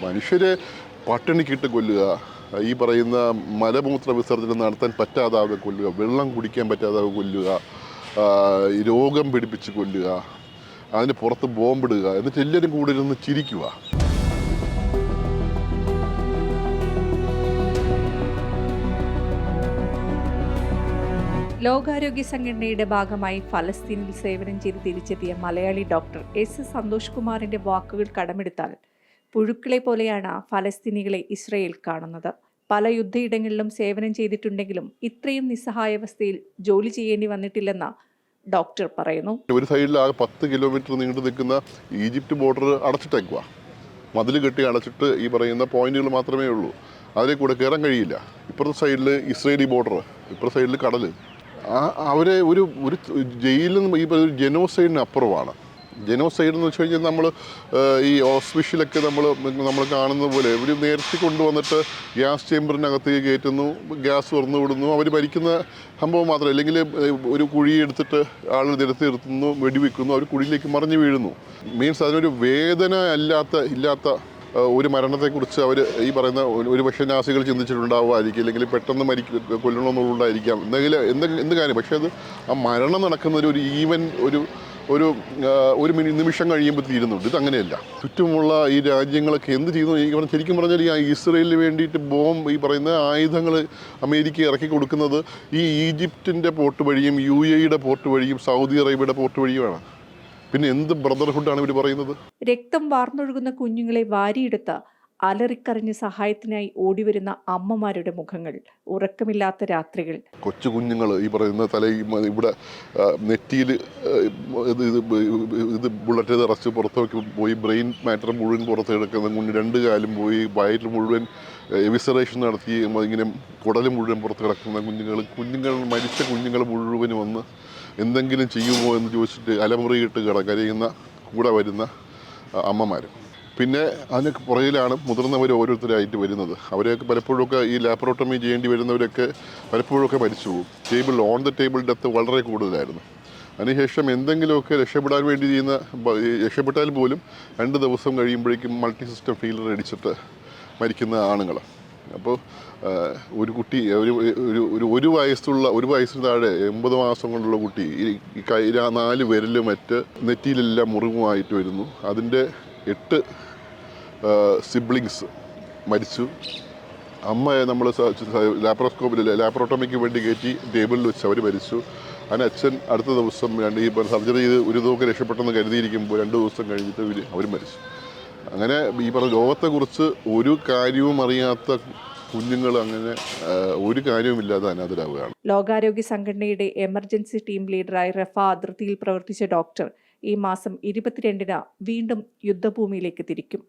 മനുഷ്യരെ പട്ടിണിക്കിട്ട് കൊല്ലുക, ഈ പറയുന്ന മലമൂത്ര വിസർജനം നടത്താൻ പറ്റാതാകെ കൊല്ലുക, വെള്ളം കുടിക്കാൻ പറ്റാതാകെ കൊല്ലുക, രോഗം പിടിപ്പിച്ച് കൊല്ലുക, അതിന് പുറത്ത് ബോംബിടുക, എന്നിട്ട് എല്ലാവരും കൂടെ ഇരുന്ന് ചിരിക്കുക. ലോകാരോഗ്യ സംഘടനയുടെ ഭാഗമായി ഫലസ്തീനിൽ സേവനം ചെയ്ത് തിരിച്ചെത്തിയ മലയാളി ഡോക്ടർ എസ് സന്തോഷ് കുമാറിന്റെ വാക്കുകൾ കടമെടുത്താൽ പുഴുക്കളെ പോലെയാണ് ഫലസ്തീനികളെ ഇസ്രയേൽ കാണുന്നത്. പല യുദ്ധയിടങ്ങളിലും സേവനം ചെയ്തിട്ടുണ്ടെങ്കിലും ഇത്രയും നിസ്സഹായാവസ്ഥയിൽ ജോലി ചെയ്യേണ്ടി വന്നിട്ടില്ലെന്ന് ഡോക്ടർ പറയുന്നു. ഒരു സൈഡിൽ ആകെ 10 കിലോമീറ്റർ നീണ്ടു നിൽക്കുന്ന ഈജിപ്റ്റ് ബോർഡർ അടച്ചിട്ടേക്കുക, മതിൽ കെട്ടി അടച്ചിട്ട് ഈ പറയുന്ന പോയിന്റുകൾ മാത്രമേ ഉള്ളൂ, അതിലെ കൂടെ കയറാൻ കഴിയില്ല. ഇപ്പുറത്തെ സൈഡിൽ ഇസ്രയേലി ബോർഡർ, ഇപ്പുറത്തെ സൈഡിൽ കടൽ. അവരെ ഒരു ജയിലിൽ ഈ ജനോസൈഡിന് അപ്പുറമാണ്. ജനോസൈഡ് എന്ന് വെച്ച് കഴിഞ്ഞാൽ നമ്മൾ ഈ ഓസ്പിഷ്യലൊക്കെ നമ്മൾ കാണുന്ന പോലെ ഇവർ നേരത്തെ കൊണ്ടുവന്നിട്ട് ഗ്യാസ് ചേമ്പറിനകത്തേക്ക് കയറ്റുന്നു, ഗ്യാസ് തുറന്നു വിടുന്നു, അവർ ഭരിക്കുന്ന സംഭവം മാത്രമേ. അല്ലെങ്കിൽ ഒരു കുഴി എടുത്തിട്ട് ആൾ നിരത്തി നിർത്തുന്നു, വെടിവെക്കുന്നു, അവർ കുഴിയിലേക്ക് മറിഞ്ഞു വീഴുന്നു. മീൻസ് അതിനൊരു വേദന ഇല്ലാത്ത ഒരു മരണത്തെക്കുറിച്ച് അവർ ഈ പറയുന്ന ഒരു പക്ഷേ നാസികൾ ചിന്തിച്ചിട്ടുണ്ടാവുമായിരിക്കും, അല്ലെങ്കിൽ പെട്ടെന്ന് കൊല്ലണമെന്നുള്ളതായിരിക്കാം, എന്ത് കാര്യം. പക്ഷേ അത് ആ മരണം നടക്കുന്ന ഒരു ഈവൻ ഒരു നിമിഷം കഴിയുമ്പോൾ തീരുന്നുണ്ട്. ഇതങ്ങനെയല്ല. ചുറ്റുമുള്ള ഈ രാജ്യങ്ങളൊക്കെ എന്ത് ചെയ്യുന്നു? ശരിക്കും പറഞ്ഞാൽ ഈ ഇസ്രയേലിന് വേണ്ടിയിട്ട് ഈ പറയുന്ന ആയുധങ്ങൾ അമേരിക്ക ഇറക്കി കൊടുക്കുന്നത് ഈ ഈജിപ്തിൻ്റെ പോർട്ട് വഴിയും UAE പോർട്ട് വഴിയും സൗദി അറേബ്യയുടെ പോർട്ട് വഴിയുമാണ്. പിന്നെ എന്ത് ബ്രദർഹുഡാണ് ഇവർ പറയുന്നത്? രക്തം വാർന്നൊഴുകുന്ന കുഞ്ഞുങ്ങളെ വാരിയെടുത്ത് അലറിക്കറിഞ്ഞ് സഹായത്തിനായി ഓടിവരുന്ന അമ്മമാരുടെ മുഖങ്ങൾ, ഉറക്കമില്ലാത്ത രാത്രികൾ. കൊച്ചു കുഞ്ഞുങ്ങൾ ഈ പറയുന്ന ഇവിടെ നെറ്റിയിൽ ഇത് ബുള്ളറ്റ് നിറച്ച് പുറത്തേക്ക് പോയി, ബ്രെയിൻ മാറ്റർ മുഴുവൻ പുറത്ത് കിടക്കുന്ന കുഞ്ഞ്, 2 കാലും പോയി, വയറ്റിൽ മുഴുവൻ എവിസറേഷൻ നടത്തി ഇങ്ങനെ കുടൽ മുഴുവൻ പുറത്ത് കിടക്കുന്ന കുഞ്ഞുങ്ങൾ മരിച്ച കുഞ്ഞുങ്ങൾ മുഴുവനും വന്ന് എന്തെങ്കിലും ചെയ്യുമോ എന്ന് ചോദിച്ചിട്ട് അലമുറിയിട്ട് കരയുന്ന കൂടെ വരുന്ന അമ്മമാർ. പിന്നെ അതിന് പുറകിലാണ് മുതിർന്നവർ ഓരോരുത്തരായിട്ട് വരുന്നത്. അവരെയൊക്കെ പലപ്പോഴൊക്കെ ഈ ലാപ്രോട്ടമി ചെയ്യേണ്ടി വരുന്നവരൊക്കെ പലപ്പോഴൊക്കെ മരിച്ചു പോകും. ഓൺ ദ ടേബിൾ ഡെത്ത് വളരെ കൂടുതലായിരുന്നു. അതിനുശേഷം എന്തെങ്കിലുമൊക്കെ രക്ഷപ്പെടാൻ വേണ്ടി രക്ഷപ്പെട്ടാൽ പോലും 2 ദിവസം കഴിയുമ്പോഴേക്കും മൾട്ടി സിസ്റ്റം ഫെയിലർ അടിച്ചിട്ട് മരിക്കുന്ന ആണുങ്ങൾ. അപ്പോൾ ഒരു കുട്ടി ഒരു വയസ്സിന് താഴെ 80 മാസം കൊണ്ടുള്ള കുട്ടി ഈ 4 വിരലും മറ്റ് നെറ്റിയിലെല്ലാം മുറിവുമായിട്ട് വരുന്നു. അതിൻ്റെ 8 സിബ്ലിങ്സ് മരിച്ചു. അമ്മയെ നമ്മൾ ലാപ്രോട്ടമിക്ക് വേണ്ടി കയറ്റി ടേബിളിൽ വെച്ച് അവർ മരിച്ചു. അതിന് അച്ഛൻ അടുത്ത ദിവസം ഈ സർജറി ചെയ്ത് ഒരു ദിവസം രക്ഷപ്പെട്ടെന്ന് കരുതിയിരിക്കുമ്പോൾ 2 ദിവസം കഴിഞ്ഞിട്ട് അവർ മരിച്ചു. അങ്ങനെ ഈ പറഞ്ഞ ലോകത്തെക്കുറിച്ച് ഒരു കാര്യവും അറിയാത്ത കുഞ്ഞുങ്ങൾ അങ്ങനെ ഒരു കാര്യവുമില്ലാതെ അനാഥരാവുകയാണ്. ലോകാരോഗ്യ സംഘടനയുടെ എമർജൻസി ടീം ലീഡറായി റഫ അതിർത്തിയിൽ പ്രവർത്തിച്ച ഡോക്ടർ ഈ മാസം 22-ന് വീണ്ടും യുദ്ധഭൂമിയിലേക്ക് തിരിക്കും.